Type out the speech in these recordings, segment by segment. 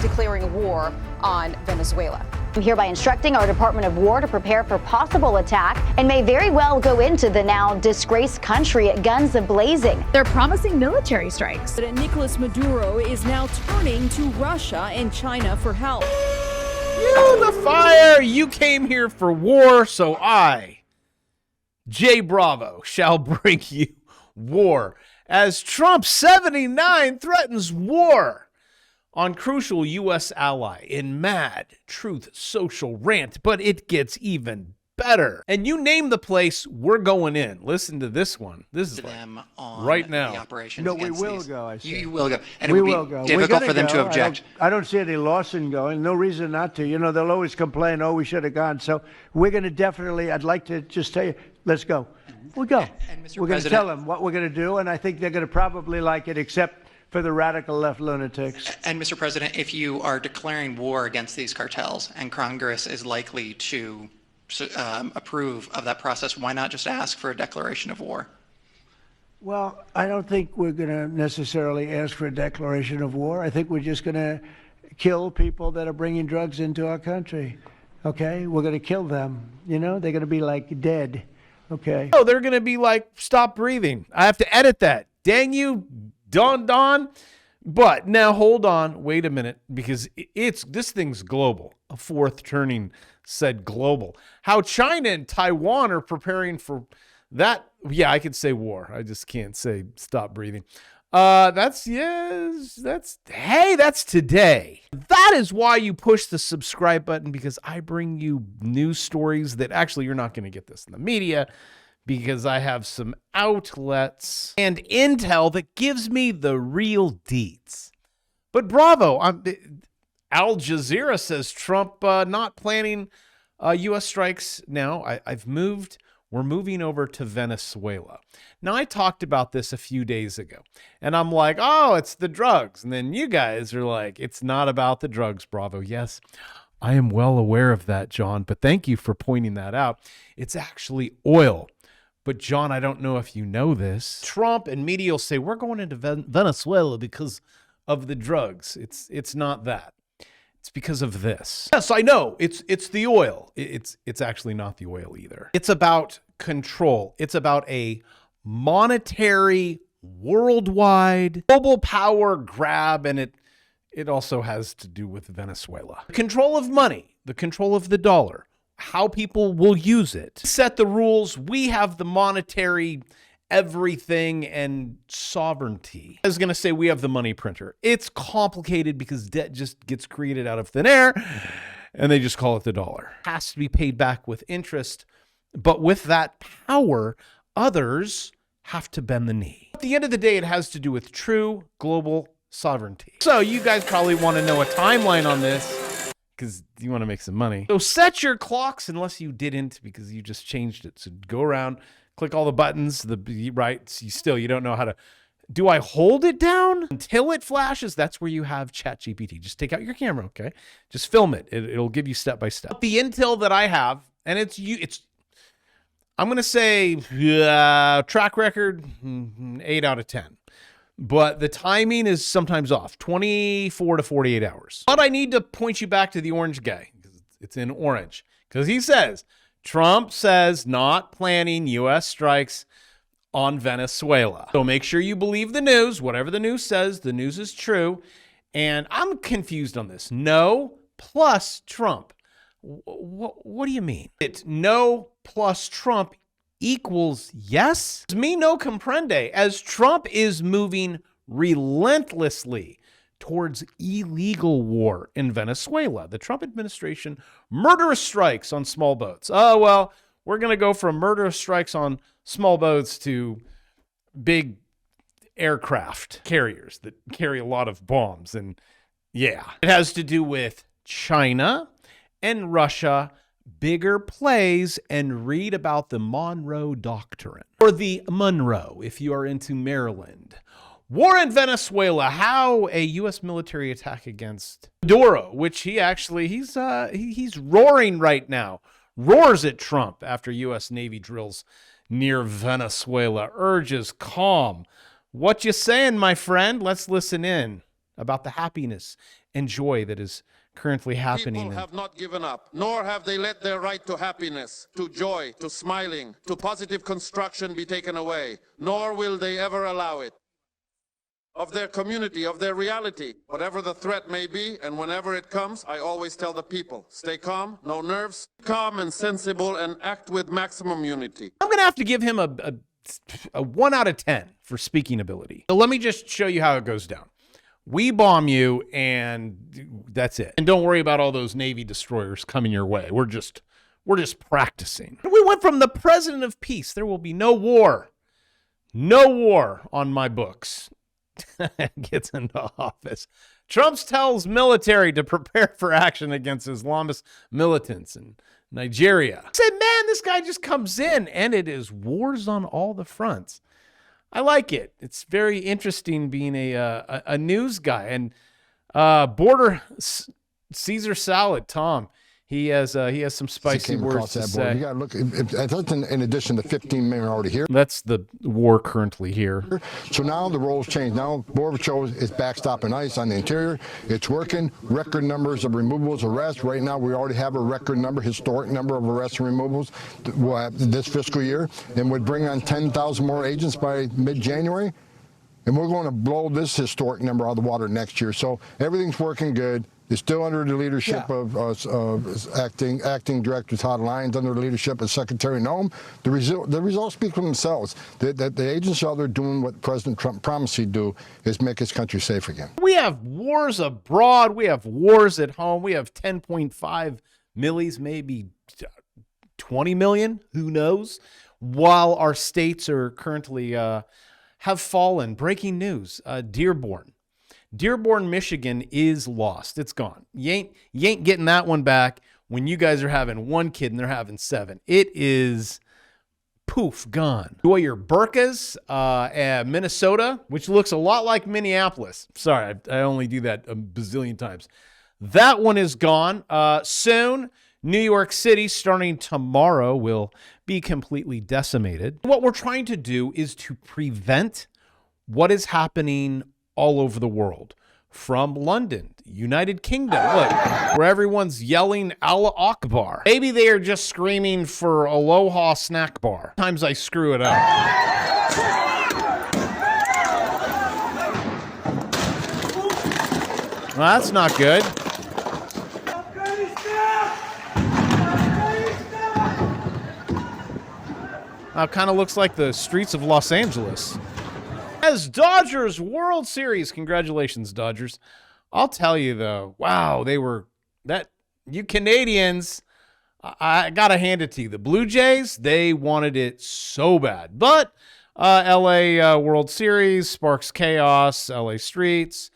declaring war on Venezuela. Hereby instructing our Department of War to prepare for possible attack and may very well go into the now disgraced country at guns a-blazing. They're promising military strikes. President Nicolas Maduro is now turning to Russia and China for help. You, the fire! You came here for war, so I, Jay Bravo, shall bring you war as Trump 79 threatens war on crucial U.S. ally in mad Truth Social rant, but it gets even better. And you name the place, we're going in. Listen to this one. This is them on right now. The operations no, we will these. go. I said. You will go, and we it would will be go. difficult for them to object. I don't see any loss in going. No reason not to. You know, they'll always complain, oh, we should have gone. So we're going to definitely, I'd like to just tell you, let's go. We'll go. And Mr. We're going to tell them what we're going to do, and I think they're going to probably like it, except for the radical left lunatics. And Mr. President, if you are declaring war against these cartels and Congress is likely to approve of that process, why not just ask for a declaration of war? Well, I don't think we're going to necessarily ask for a declaration of war. I think we're just going to kill people that are bringing drugs into our country. Okay? We're going to kill them. You know, they're going to be like dead. Okay? Oh, they're going to be like, stop breathing. I have to edit that. Dang you, Don. But now hold on, wait a minute, because this thing's global. A fourth turning said global. How China and Taiwan are preparing for that. Yeah, I could say war. I just can't say stop breathing. That's today. That is why you push the subscribe button, because I bring you news stories that actually you're not going to get this in the media, because I have some outlets and intel that gives me the real deets. But bravo, Al Jazeera says Trump not planning U.S. strikes now. We're moving over to Venezuela. Now, I talked about this a few days ago, and I'm like, oh, it's the drugs. And then you guys are like, it's not about the drugs, bravo. Yes, I am well aware of that, John, but thank you for pointing that out. It's actually oil. But John, I don't know if you know this. Trump and media will say, we're going into Venezuela because of the drugs. It's not that. It's because of this. Yes, I know. It's the oil. It's actually not the oil either. It's about control. It's about a monetary, worldwide, global power grab, and it also has to do with Venezuela. Control of money, the control of the dollar, how people will use it. Set the rules. We have the monetary everything and sovereignty. I was going to say we have the money printer. It's complicated because debt just gets created out of thin air and they just call it the dollar. It has to be paid back with interest. But with that power, others have to bend the knee. At the end of the day, it has to do with true global sovereignty. So you guys probably want to know a timeline on this because you want to make some money. So set your clocks, unless you didn't because you just changed it. So go around, click all the buttons, you don't know how to. Do I hold it down until it flashes? That's where you have ChatGPT. Just take out your camera, okay? Just film it. It'll give you step by step. The intel that I have, and I'm going to say track record, 8 out of 10. But the timing is sometimes off, 24 to 48 hours. But I need to point you back to the orange guy. It's in orange. Because he says, Trump says not planning U.S. strikes on Venezuela. So make sure you believe the news. Whatever the news says, the news is true. And I'm confused on this. No plus Trump. What do you mean? It's no plus Trump equals yes? Me no comprende, as Trump is moving relentlessly towards illegal war in Venezuela. The Trump administration, murderous strikes on small boats. Oh, well, we're going to go from murderous strikes on small boats to big aircraft carriers that carry a lot of bombs. And yeah, it has to do with China and Russia, bigger plays, and read about the Monroe Doctrine, or the Monroe if you are into Maryland. War in Venezuela, how a U.S. military attack against Maduro, which he's roaring right now, roars at Trump after U.S. Navy drills near Venezuela, urges calm. What you saying, my friend? Let's listen in. about the happiness and joy that is currently happening. People have not given up, nor have they let their right to happiness, to joy, to smiling, to positive construction be taken away, nor will they ever allow it. Of their community, of their reality, whatever the threat may be, and whenever it comes, I always tell the people, stay calm, no nerves, calm and sensible, and act with maximum unity. I'm going to have to give him a 1 out of 10 for speaking ability. So let me just show you how it goes down. We bomb you, and that's it. And don't worry about all those Navy destroyers coming your way. We're just practicing. We went from the president of peace. There will be no war. No war on my books. Gets into office. Trump tells military to prepare for action against Islamist militants in Nigeria. I said, man, this guy just comes in, and it is wars on all the fronts. I like it. It's very interesting being a news guy. And border Caesar salad, Tom. He has some spicy words to say. You got to look. That's in addition to 15 million already here. That's the war currently here. So now the roles change. Now Border Patrol is backstopping ICE on the interior. It's working. Record numbers of removals, arrests. Right now we already have a record number, historic number of arrests and removals this fiscal year. And we'd bring on 10,000 more agents by mid-January. And we're going to blow this historic number out of the water next year. So everything's working good. It's still under the leadership of acting Director Todd Lyons, under the leadership of Secretary Noem. The results speak for themselves. The agents out there doing what President Trump promised he'd do, is make his country safe again. We have wars abroad. We have wars at home. We have 10.5 millies, maybe 20 million, who knows, while our states are currently have fallen. Breaking news, Dearborn, Michigan is lost. It's gone. You ain't getting that one back when you guys are having 1 kid and they're having 7. It is poof, gone. Enjoy your burkas, Minnesota, which looks a lot like Minneapolis. Sorry, I only do that a bazillion times. That one is gone. Soon, New York City, starting tomorrow, will be completely decimated. What we're trying to do is to prevent what is happening all over the world, from London, United Kingdom, look, where everyone's yelling Allah Akbar. Maybe they are just screaming for Aloha snack bar. Sometimes I screw it up. Well, that's not good. Kind of looks like the streets of Los Angeles. As Dodgers World Series, congratulations, Dodgers. I'll tell you though, wow, you Canadians, I gotta hand it to you. The Blue Jays, they wanted it so bad, but LA World Series sparks chaos, LA streets,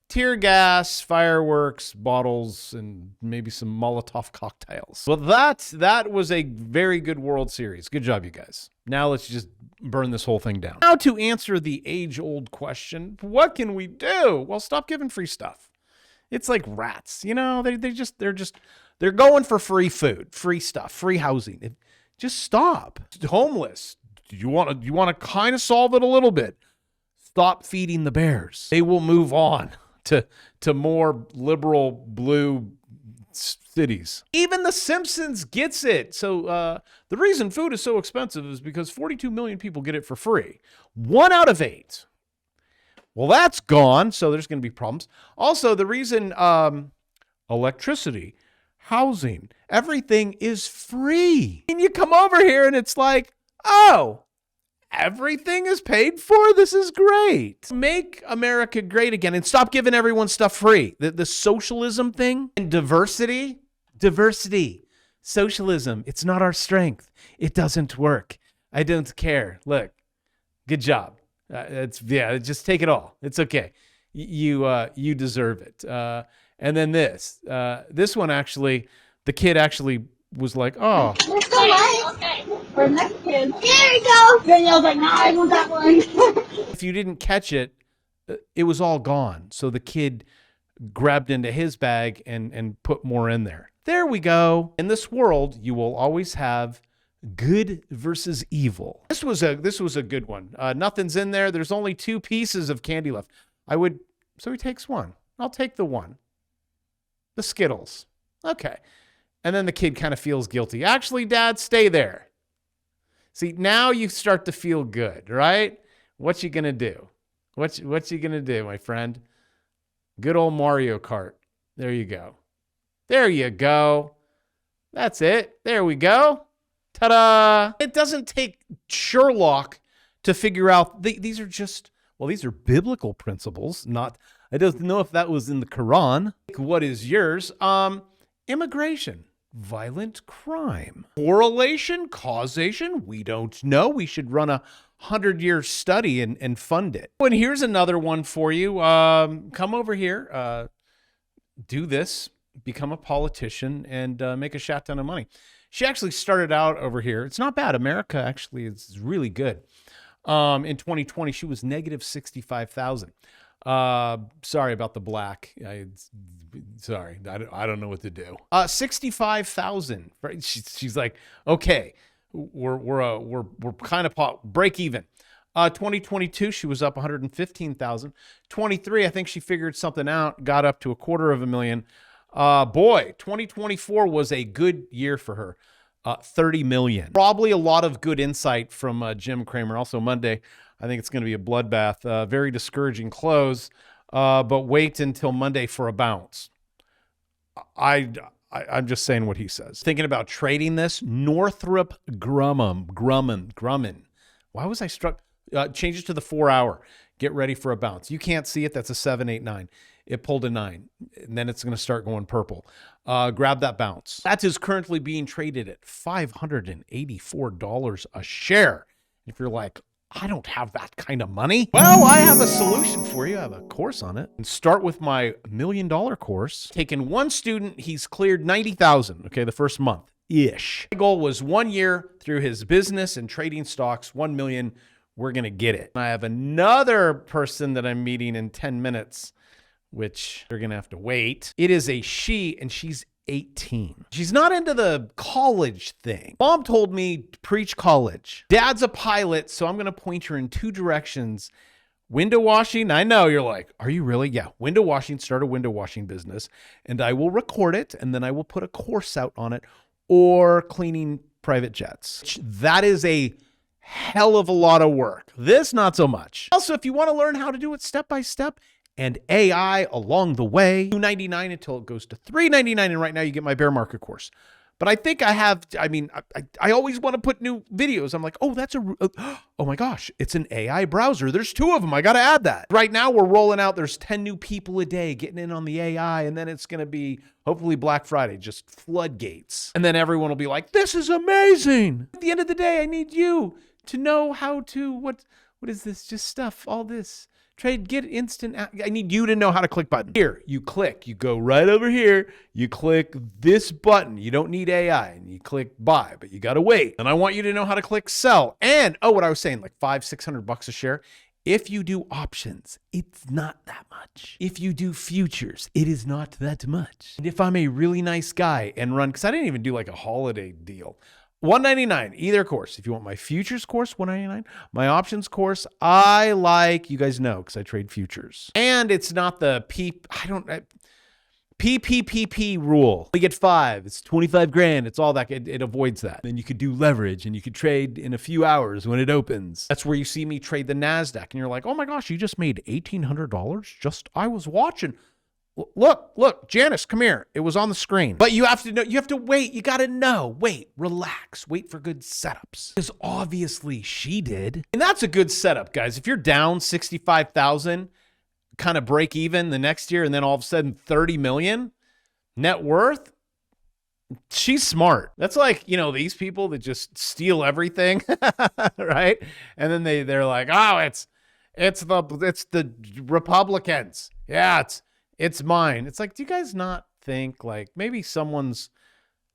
tear gas, fireworks, bottles, and maybe some Molotov cocktails. Well, that was a very good World Series. Good job, you guys. Now let's just burn this whole thing down. Now to answer the age-old question, what can we do? Well, stop giving free stuff. It's like rats, you know, they're going for free food, free stuff, free housing. Just stop. Homeless. You want to kind of solve it a little bit. Stop feeding the bears. They will move on to more liberal blue cities. Even The Simpsons gets it. So the reason food is so expensive is because 42 million people get it for free. 1 out of 8. Well, that's gone, so there's going to be problems. Also, the reason electricity, housing, everything is free. And you come over here and it's like, oh, everything is paid for? This is great. Make America great again and stop giving everyone stuff free. The socialism thing and diversity, socialism, it's not our strength. It doesn't work. I don't care. Look, good job. Just take it all. It's okay. You deserve it. And then this one actually, the kid actually was like, oh. Okay. For the next kid. There you go. Danielle's like, nah, I want that one. If you didn't catch it, it was all gone. So the kid grabbed into his bag and put more in there. There we go. In this world, you will always have good versus evil. This was a good one. Nothing's in there. There's only 2 pieces of candy left. I would So he takes one. I'll take the one. The Skittles. Okay. And then the kid kind of feels guilty. Actually, Dad, stay there. See, now you start to feel good, right? What you going to do? What's you going to do, my friend? Good old Mario Kart. There you go. There you go. That's it. There we go. Ta-da. It doesn't take Sherlock to figure out these are just, well, these are biblical principles. Not, I don't know if that was in the Quran. What is yours? Immigration, violent crime, correlation, causation. We don't know. We should run a 100-year study and fund it. And here's another one for you. Come over here, do this, become a politician, and make a shat ton of money. She actually started out over here. It's not bad. America actually is really good. In 2020, she was negative 65,000. Sorry about the black. Sorry, I don't know what to do. 65,000. Right? She's like, okay, we're kind of break even. 2022, she was up 115,000. 23, I think she figured something out, got up to $250,000. Boy, 2024 was a good year for her. 30 million. Probably a lot of good insight from Jim Cramer. Also Monday, I think it's going to be a bloodbath. Very discouraging close, but wait until Monday for a bounce. I'm just saying what he says. Thinking about trading this, Northrop Grumman. Why was I struck? Change it to the 4-hour. Get ready for a bounce. You can't see it. That's a 789. It pulled a 9, and then it's going to start going purple. Grab that bounce. That is currently being traded at $584 a share. If you're like, I don't have that kind of money. Well, I have a solution for you. I have a course on it. And start with my $1 million course. Taking one student, he's cleared 90,000. Okay, the first month-ish. My goal was 1 year through his business and trading stocks, 1 million. We're going to get it. I have another person that I'm meeting in 10 minutes, which they're going to have to wait. It is a she, and she's 18. She's not into the college thing. Mom told me to preach college. Dad's a pilot, so I'm going to point her in 2 directions. Window washing. I know you're like, are you really? Yeah. Window washing. Start a window washing business, and I will record it, and then I will put a course out on it, or cleaning private jets. That is a hell of a lot of work. This, not so much. Also, if you want to learn how to do it step by step, and AI along the way, $299 until it goes to $399. And right now you get my bear market course. But I think I always want to put new videos. I'm like, oh, oh my gosh, it's an AI browser. There's 2 of them. I got to add that. Right now we're rolling out, there's 10 new people a day getting in on the AI. And then it's going to be hopefully Black Friday, just floodgates. And then everyone will be like, this is amazing. At the end of the day, I need you to know how to, what is this? Just stuff, all this. Trade, get instant. I need you to know how to click button. Here, you click. You go right over here. You click this button. You don't need AI. And you click buy, but you got to wait. And I want you to know how to click sell. And, oh, what I was saying, like $500-600 a share. If you do options, it's not that much. If you do futures, it is not that much. And if I'm a really nice guy and run, because I didn't even do like a holiday deal. $199 either course. If you want my futures course, $199. My options course, I like, you guys know, because I trade futures. And it's not the PPPP rule. You get 5, it's 25 grand. It's all that. It avoids that. Then you could do leverage, and you could trade in a few hours when it opens. That's where you see me trade the NASDAQ, and you're like, oh my gosh, you just made $1,800. I was watching. Look, Janice, come here. It was on the screen. But you have to know, you have to wait. You got to know. Wait, relax. Wait for good setups. Because obviously she did. And that's a good setup, guys. If you're down 65,000, kind of break even the next year, and then all of a sudden 30 million net worth, she's smart. That's like, these people that just steal everything, right? And then they're like, oh, it's the Republicans. Yeah, it's mine. It's like, do you guys not think like maybe someone's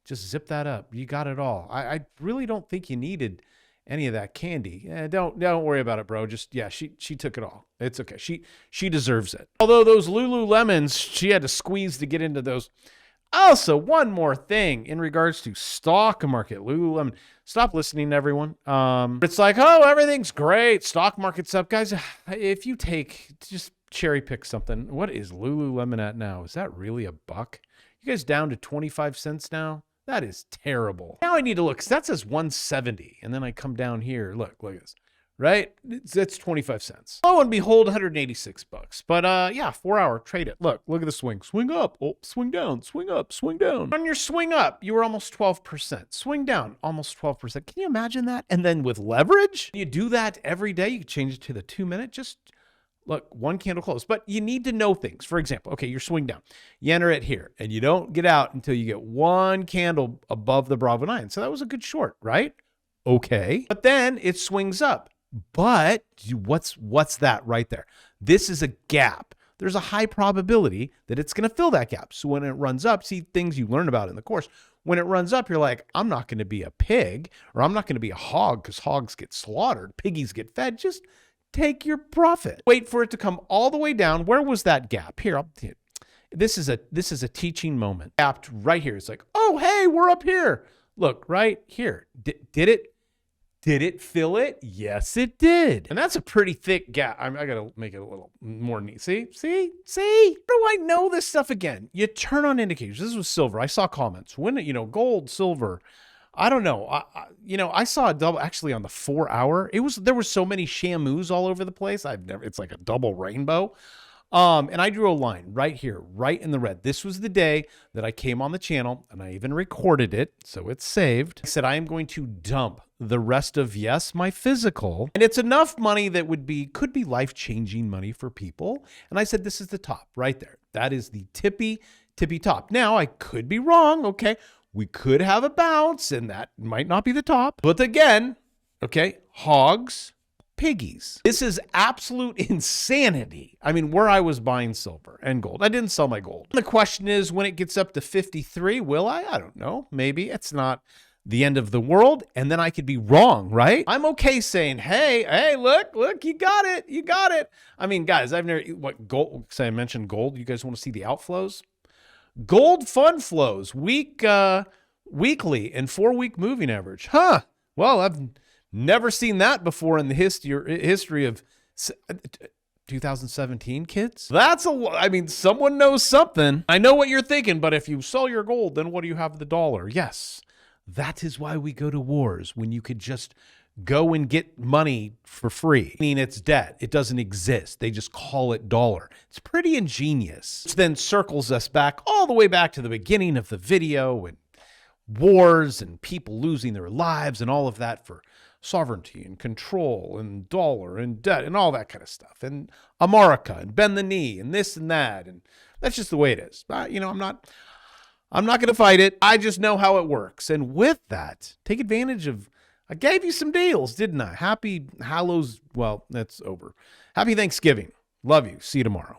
just zip that up? You got it all. I really don't think you needed any of that candy. Don't worry about it, bro. Just, yeah, she took it all. It's okay. She deserves it. Although those Lululemons, she had to squeeze to get into those. Also, one more thing in regards to stock market, Lululemon. Stop listening to everyone. It's like, oh, everything's great. Stock market's up. Guys, if you take, just cherry pick something. What is Lululemon at now? Is that really $1? You guys down to 25 cents now? That is terrible. Now I need to look, 'cause that says 170. And then I come down here. Look at this. Right? That's 25 cents. Lo and behold, $186. But yeah, 4 hour, trade it. Look at the swing. Swing up, oh, swing down, swing up, swing down. On your swing up, you were almost 12%. Swing down, almost 12%. Can you imagine that? And then with leverage, you do that every day. You can change it to the 2 minute. Just look, one candle close. But you need to know things. For example, okay, you're swing down. You enter it here, and you don't get out until you get one candle above the Bravo 9. So that was a good short, right? Okay. But then it swings up. But what's that right there? This is a gap. There's a high probability that it's going to fill that gap. So when it runs up, see things you learn about in the course. When it runs up, you're like, I'm not going to be a pig, or I'm not going to be a hog, because hogs get slaughtered. Piggies get fed. Just take your profit. Wait for it to come all the way down. Where was that gap? Here, this is a teaching moment. Gapped right here. It's like, oh, hey, we're up here. Look, right here. Did it fill it? Yes, it did. And that's a pretty thick gap. I got to make it a little more neat. See? How do I know this stuff again? You turn on indicators. This was silver. I saw comments. When, gold, silver. I don't know. I saw a double actually on the 4 hour. There were so many shamus all over the place. It's like a double rainbow. And I drew a line right here, right in the red. This was the day that I came on the channel, and I even recorded it, so it's saved. I said, I am going to dump the rest of, yes, my physical. And it's enough money that could be life-changing money for people. And I said, this is the top right there. That is the tippy top. Now, I could be wrong, okay? We could have a bounce, and that might not be the top. But again, okay, hogs, piggies. This is absolute insanity. I mean, where I was buying silver and gold. I didn't sell my gold. The question is, when it gets up to 53, will I? I don't know. Maybe. It's not the end of the world, and then I could be wrong, right? I'm okay saying, hey, look, you got it. I mean, guys, I've never, gold, because I mentioned gold. You guys want to see the outflows? Gold fund flows, weekly and 4-week moving average. Huh. Well, I've never seen that before in the history of 2017, kids. Someone knows something. I know what you're thinking, but if you sell your gold, then what do you have the dollar? Yes, that is why we go to wars, when you could just go and get money for free. I mean, it's debt. It doesn't exist. They just call it dollar. It's pretty ingenious. Which then circles us back all the way back to the beginning of the video, and wars and people losing their lives and all of that for sovereignty and control and dollar and debt and all that kind of stuff. And America and bend the knee and this and that. And that's just the way it is. I'm not going to fight it. I just know how it works. And with that, take advantage of, I gave you some deals, didn't I? Happy Hallows. Well, that's over. Happy Thanksgiving. Love you. See you tomorrow.